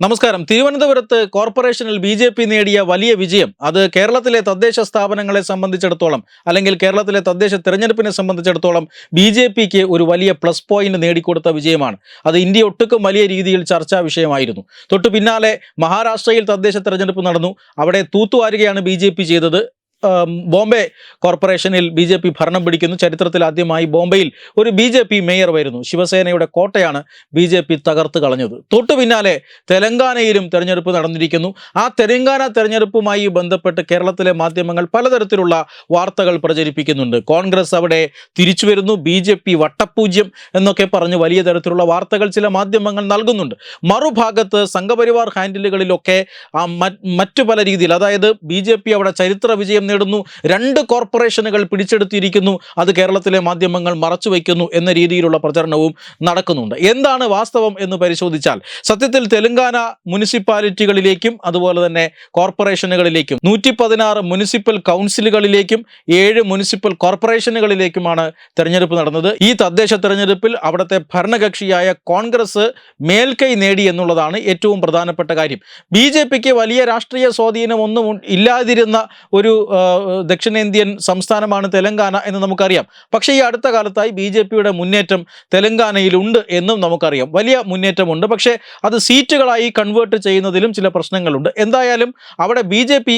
നമസ്കാരം. തിരുവനന്തപുരത്ത് കോർപ്പറേഷനിൽ ബി.ജെ.പി. നേടിയ വലിയ വിജയം അത് കേരളത്തിലെ തദ്ദേശ സ്ഥാപനങ്ങളെ സംബന്ധിച്ചിടത്തോളം അല്ലെങ്കിൽ കേരളത്തിലെ തദ്ദേശ തെരഞ്ഞെടുപ്പിനെ സംബന്ധിച്ചിടത്തോളം ബി.ജെ.പിക്ക് ഒരു വലിയ പ്ലസ് പോയിന്റ് നേടിക്കൊടുത്ത വിജയമാണ്. അത് ഇന്ത്യ ഒട്ടുക്കും വലിയ രീതിയിൽ ചർച്ചാ വിഷയമായിരുന്നു. തൊട്ടു പിന്നാലെ മഹാരാഷ്ട്രയിൽ തദ്ദേശ തെരഞ്ഞെടുപ്പ് നടന്നു. അവിടെ തൂത്തുവാരുകയാണ് ബി.ജെ.പി. ചെയ്തത്. ബോംബെ കോർപ്പറേഷനിൽ ബി.ജെ.പി. ഭരണം പിടിക്കുന്നു. ചരിത്രത്തിൽ ആദ്യമായി ബോംബെയിൽ ഒരു ബി.ജെ.പി. മേയർ വരുന്നു. ശിവസേനയുടെ കോട്ടയാണ് ബി.ജെ.പി. തകർത്ത് കളഞ്ഞത്. തൊട്ടു പിന്നാലെ തെലങ്കാനയിലും തെരഞ്ഞെടുപ്പ് നടന്നിരിക്കുന്നു. ആ തെലങ്കാന തെരഞ്ഞെടുപ്പുമായി ബന്ധപ്പെട്ട് കേരളത്തിലെ മാധ്യമങ്ങൾ പലതരത്തിലുള്ള വാർത്തകൾ പ്രചരിപ്പിക്കുന്നുണ്ട്. കോൺഗ്രസ് അവിടെ തിരിച്ചു വരുന്നു, ബി.ജെ.പി. വട്ടപൂജ്യം എന്നൊക്കെ പറഞ്ഞ് വലിയ തരത്തിലുള്ള വാർത്തകൾ ചില മാധ്യമങ്ങൾ നൽകുന്നുണ്ട്. മറുഭാഗത്ത് സംഘപരിവാർ ഹാൻഡിലുകളിലൊക്കെ മറ്റു പല രീതിയിൽ, അതായത് ബി.ജെ.പി. അവിടെ ചരിത്ര വിജയം നേടുന്നു, 2 കോർപ്പറേഷനുകൾ പിടിച്ചെടുത്തിരിക്കുന്നു, അത് കേരളത്തിലെ മാധ്യമങ്ങൾ മറച്ചു വയ്ക്കുന്നു എന്ന രീതിയിലുള്ള പ്രചരണവും നടക്കുന്നുണ്ട്. എന്താണ് വാസ്തവം എന്ന് പരിശോധിച്ചാൽ സത്യത്തിൽ തെലങ്കാന മുനിസിപ്പാലിറ്റികളിലേക്കും അതുപോലെ തന്നെ കോർപ്പറേഷനുകളിലേക്കും 116 മുനിസിപ്പൽ കൗൺസിലുകളിലേക്കും 7 മുനിസിപ്പൽ കോർപ്പറേഷനുകളിലേക്കുമാണ് തെരഞ്ഞെടുപ്പ് നടന്നത്. ഈ തദ്ദേശ തെരഞ്ഞെടുപ്പിൽ അവിടുത്തെ ഭരണകക്ഷിയായ കോൺഗ്രസ് മേൽക്കൈ നേടി എന്നുള്ളതാണ് ഏറ്റവും പ്രധാനപ്പെട്ട കാര്യം. ബി.ജെ.പിക്ക് വലിയ രാഷ്ട്രീയ സ്വാധീനം ഒന്നും ഇല്ലാതിരുന്ന ഒരു ദക്ഷിണേന്ത്യൻ സംസ്ഥാനമാണ് തെലങ്കാന എന്ന് നമുക്കറിയാം. പക്ഷേ ഈ അടുത്ത കാലത്തായി ബി.ജെ.പിയുടെ മുന്നേറ്റം തെലങ്കാനയിലുണ്ട് എന്നും നമുക്കറിയാം. വലിയ മുന്നേറ്റമുണ്ട്. പക്ഷേ അത് സീറ്റുകളായി കൺവേർട്ട് ചെയ്യുന്നതിലും ചില പ്രശ്നങ്ങളുണ്ട്. എന്തായാലും അവിടെ ബി.ജെ.പി.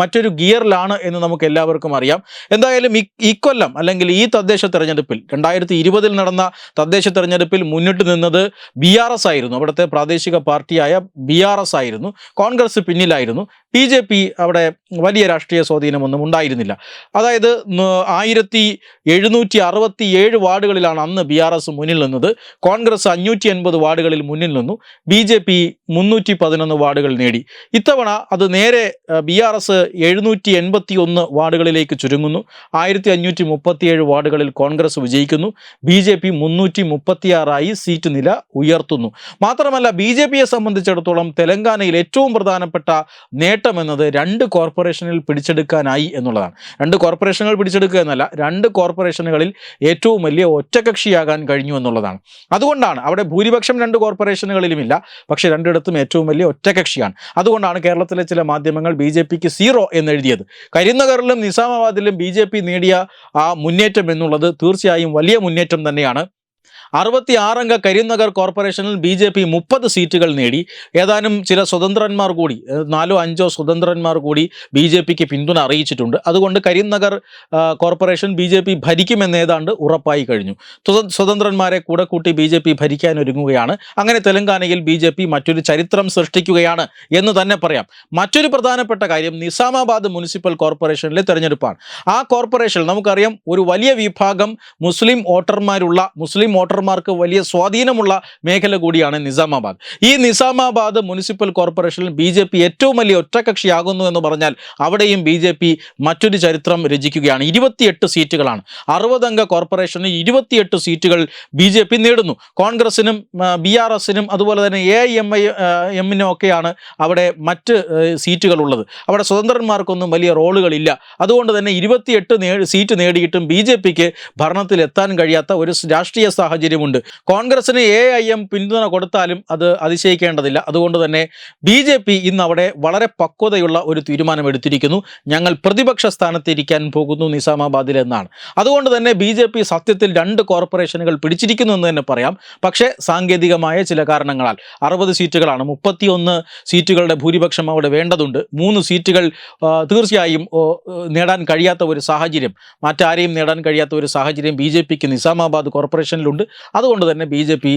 മറ്റൊരു ഗിയറിലാണ് എന്ന് നമുക്ക് എല്ലാവർക്കും അറിയാം. എന്തായാലും ഇക്കൊല്ലം അല്ലെങ്കിൽ ഈ തദ്ദേശ തെരഞ്ഞെടുപ്പിൽ 2020 നടന്ന തദ്ദേശ തെരഞ്ഞെടുപ്പിൽ മുന്നിട്ട് നിന്നത് ബി.ആർ.എസ്. ആയിരുന്നു. അവിടുത്തെ പ്രാദേശിക പാർട്ടിയായ ബി.ആർ.എസ്. ആയിരുന്നു. കോൺഗ്രസ് പിന്നിലായിരുന്നു. ബി.ജെ.പി. അവിടെ വലിയ രാഷ്ട്രീയ സ്വാധീനമൊന്നും ഉണ്ടായിരുന്നില്ല. അതായത് 1767 വാർഡുകളിലാണ് അന്ന് ബി.ആർ.എസ്. മുന്നിൽ നിന്നത്. കോൺഗ്രസ് 580 വാർഡുകളിൽ മുന്നിൽ നിന്നു. ബി.ജെ.പി. 311 വാർഡുകൾ നേടി. ഇത്തവണ അത് നേരെ ബി.ആർ.എസ്. 781 വാർഡുകളിലേക്ക് ചുരുങ്ങുന്നു. 1537 വാർഡുകളിൽ കോൺഗ്രസ് വിജയിക്കുന്നു. ബി.ജെ.പി. 336 സീറ്റ് നില ഉയർത്തുന്നു. മാത്രമല്ല ബി.ജെ.പിയെ സംബന്ധിച്ചിടത്തോളം തെലങ്കാനയിൽ ഏറ്റവും പ്രധാനപ്പെട്ട നേട്ടം എന്നത് 2 കോർപ്പറേഷനിൽ പിടിച്ചെടുക്കാനായി എന്നുള്ളതാണ്. 2 കോർപ്പറേഷനുകൾ പിടിച്ചെടുക്കുക എന്നല്ല, 2 കോർപ്പറേഷനുകളിൽ ഏറ്റവും വലിയ ഒറ്റകക്ഷിയാകാൻ കഴിഞ്ഞു എന്നുള്ളതാണ്. അതുകൊണ്ടാണ് അവിടെ ഭൂരിപക്ഷം 2 കോർപ്പറേഷനുകളിലുമില്ല, പക്ഷേ രണ്ടിടത്തും ഏറ്റവും വലിയ ഒറ്റകക്ഷിയാണ്. അതുകൊണ്ടാണ് കേരളത്തിലെ ചില മാധ്യമങ്ങൾ ബി.ജെ.പിക്ക് 0 എന്നെഴുതിയത്. കരിനഗറിലും നിസാമാബാദിലും ബി.ജെ.പി. നേടിയ ആ മുന്നേറ്റം എന്നുള്ളത് തീർച്ചയായും വലിയ മുന്നേറ്റം തന്നെയാണ്. 66 അംഗ കരിനഗർ കോർപ്പറേഷനിൽ ബി.ജെ.പി. 30 സീറ്റുകൾ നേടി. ഏതാനും ചില സ്വതന്ത്രന്മാർ കൂടി 4-5 സ്വതന്ത്രന്മാർ കൂടി ബി.ജെ.പിക്ക് പിന്തുണ അറിയിച്ചിട്ടുണ്ട്. അതുകൊണ്ട് കരിനഗർ കോർപ്പറേഷൻ ബി.ജെ.പി. ഭരിക്കുമെന്ന് ഏതാണ്ട് ഉറപ്പായി കഴിഞ്ഞു. സ്വതന്ത്രന്മാരെ കൂടെ കൂട്ടി ബി.ജെ.പി. ഭരിക്കാനൊരുങ്ങുകയാണ്. അങ്ങനെ തെലങ്കാനയിൽ ബി.ജെ.പി. മറ്റൊരു ചരിത്രം സൃഷ്ടിക്കുകയാണ് എന്ന് തന്നെ പറയാം. മറ്റൊരു പ്രധാനപ്പെട്ട കാര്യം നിസാമാബാദ് മുനിസിപ്പൽ കോർപ്പറേഷനിലെ തെരഞ്ഞെടുപ്പാണ്. ആ കോർപ്പറേഷൻ നമുക്കറിയാം ഒരു വലിയ വിഭാഗം മുസ്ലിം വോട്ടർമാർക്ക് വലിയ സ്വാധീനമുള്ള മേഖല കൂടിയാണ് നിസാമാബാദ്. ഈ നിസാമാബാദ് മുനിസിപ്പൽ കോർപ്പറേഷനിൽ ബി.ജെ.പി. ഏറ്റവും വലിയ ഒറ്റകക്ഷിയാകുന്നു എന്ന് പറഞ്ഞാൽ അവിടെയും ബി.ജെ.പി. മറ്റൊരു ചരിത്രം രചിക്കുകയാണ്. 28 സീറ്റുകളാണ്. 60 അംഗ കോർപ്പറേഷന് 28 സീറ്റുകൾ ബി.ജെ.പി. നേടുന്നു. കോൺഗ്രസിനും ബി.ആർ.എസിനും അതുപോലെ തന്നെ എ.ഐ.എമ്മിനും ഒക്കെയാണ് അവിടെ മറ്റ് സീറ്റുകൾ ഉള്ളത്. അവിടെ സ്വതന്ത്രന്മാർക്കൊന്നും വലിയ റോളുകളില്ല. അതുകൊണ്ട് തന്നെ 28 സീറ്റ് നേടിയിട്ടും ബി.ജെ.പിക്ക് ഭരണത്തിലെത്താൻ കഴിയാത്ത ഒരു രാഷ്ട്രീയ സാഹചര്യമുണ്ട്. കോൺഗ്രസിന് എ.ഐ.എം പിന്തുണ കൊടുത്താലും അത് അതിശയിക്കേണ്ടതില്ല. അതുകൊണ്ട് തന്നെ ബി.ജെ.പി. ഇന്ന് അവിടെ വളരെ പക്വതയുള്ള ഒരു തീരുമാനമെടുത്തിരിക്കുന്നു. ഞങ്ങൾ പ്രതിപക്ഷ സ്ഥാനത്തിരിക്കാൻ പോകുന്നു നിസാമാബാദിൽ എന്നാണ്. അതുകൊണ്ട് തന്നെ ബി.ജെ.പി. സത്യത്തിൽ 2 കോർപ്പറേഷനുകൾ പിടിച്ചിരിക്കുന്നു എന്ന് തന്നെ പറയാം. പക്ഷേ സാങ്കേതികമായ ചില കാരണങ്ങളാൽ 60 സീറ്റുകളാണ്, 31 സീറ്റുകളുടെ ഭൂരിപക്ഷം അവിടെ വേണ്ടതുണ്ട്. 3 സീറ്റുകൾ തീർച്ചയായും നേടാൻ കഴിയാത്ത ഒരു സാഹചര്യം, മറ്റാരെയും നേടാൻ കഴിയാത്ത ഒരു സാഹചര്യം ബി.ജെ.പിക്ക് നിസാമാബാദ് കോർപ്പറേഷനിലുണ്ട്. അതുകൊണ്ട് തന്നെ ബി.ജെ.പി.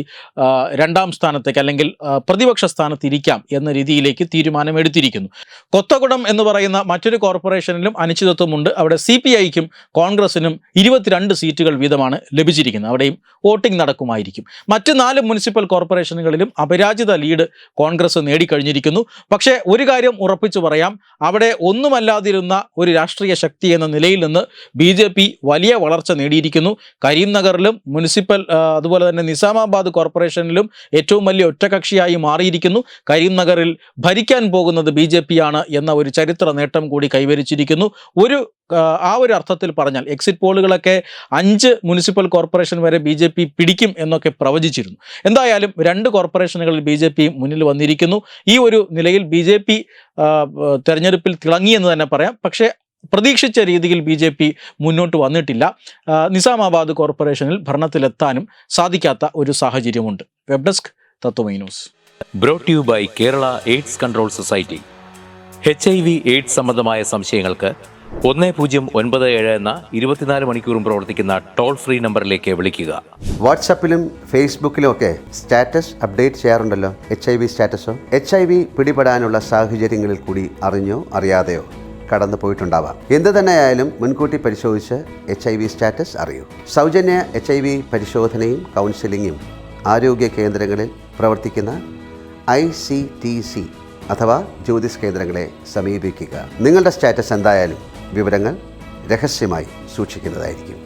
2ാം സ്ഥാനത്തേക്ക് അല്ലെങ്കിൽ പ്രതിപക്ഷ സ്ഥാനത്ത് ഇരിക്കാം എന്ന രീതിയിലേക്ക് തീരുമാനമെടുത്തിരിക്കുന്നു. കൊത്തഗുഡം എന്ന് പറയുന്ന മറ്റൊരു കോർപ്പറേഷനിലും അനിശ്ചിതത്വമുണ്ട്. അവിടെ CPIക്കും കോൺഗ്രസിനും 22 സീറ്റുകൾ വീതമാണ് ലഭിച്ചിരിക്കുന്നത്. അവിടെയും വോട്ടിംഗ് നടക്കുമായിരിക്കും. മറ്റ് 4 മുനിസിപ്പൽ കോർപ്പറേഷനുകളിലും അപരാജിത ലീഡ് കോൺഗ്രസ് നേടിക്കഴിഞ്ഞിരിക്കുന്നു. പക്ഷേ ഒരു കാര്യം ഉറപ്പിച്ചു പറയാം, അവിടെ ഒന്നുമല്ലാതിരുന്ന ഒരു രാഷ്ട്രീയ ശക്തി എന്ന നിലയിൽ നിന്ന് ബി.ജെ.പി. വലിയ വളർച്ച നേടിയിരിക്കുന്നു. കരീംനഗറിലും മുനിസിപ്പൽ അതുപോലെ തന്നെ നിസാമാബാദ് കോർപ്പറേഷനിലും ഏറ്റവും വലിയ ഒറ്റകക്ഷിയായി മാറിയിരിക്കുന്നു. കരീംനഗറിൽ ഭരിക്കാൻ പോകുന്നത് BJP ആണ് എന്ന ഒരു ചരിത്ര നേട്ടം കൂടി കൈവരിച്ചിരിക്കുന്നു. ആ ഒരു അർത്ഥത്തിൽ പറഞ്ഞാൽ എക്സിറ്റ് പോളുകളൊക്കെ 5 മുനിസിപ്പൽ കോർപ്പറേഷൻ വരെ BJP പിടിക്കും എന്നൊക്കെ പ്രവചിച്ചിരുന്നു. എന്തായാലും 2 കോർപ്പറേഷനുകളിൽ BJP മുന്നിൽ വന്നിരിക്കുന്നു. ഈ ഒരു നിലയിൽ BJP തെരഞ്ഞെടുപ്പിൽ തിളങ്ങിയെന്ന് തന്നെ പറയാം. പക്ഷേ പ്രതീക്ഷിച്ച രീതിയിൽ BJP മുന്നോട്ട് വന്നിട്ടില്ല. നിസാമാബാദ് കോർപ്പറേഷനിൽ ഭരണത്തിലെത്താനും സാധിക്കാത്ത ഒരു സാഹചര്യമുണ്ട്. Web desk Tatwamayi news. Brought you by Kerala AIDS control society. HIV AIDS സംബന്ധമായ സംശയങ്ങൾക്ക് 1097 എന്ന 24 മണിക്കൂറും പ്രവർത്തിക്കുന്ന ടോൾ ഫ്രീ നമ്പറിലേക്ക് വിളിക്കുക. വാട്സാപ്പിലും ഫേസ്ബുക്കിലും ഒക്കെ സ്റ്റാറ്റസ് അപ്ഡേറ്റ് ചെയ്യാറുണ്ടല്ലോ. HIV സ്റ്റാറ്റസോ HIV പിടിപെടാനുള്ള സാഹചര്യങ്ങളിൽ കൂടി അറിഞ്ഞോ അറിയാതെയോ കടന്നു പോയിട്ടുണ്ടാവാം. എന്ത് തന്നെയായാലും മുൻകൂട്ടി പരിശോധിച്ച് HIV സ്റ്റാറ്റസ് അറിയൂ. സൗജന്യ HIV പരിശോധനയും കൗൺസിലിങ്ങും ആരോഗ്യ കേന്ദ്രങ്ങളിൽ പ്രവർത്തിക്കുന്ന ICTC അഥവാ ജ്യോതിസ് കേന്ദ്രങ്ങളെ സമീപിക്കുക. നിങ്ങളുടെ സ്റ്റാറ്റസ് എന്തായാലും വിവരങ്ങൾ രഹസ്യമായി സൂക്ഷിക്കുന്നതായിരിക്കും.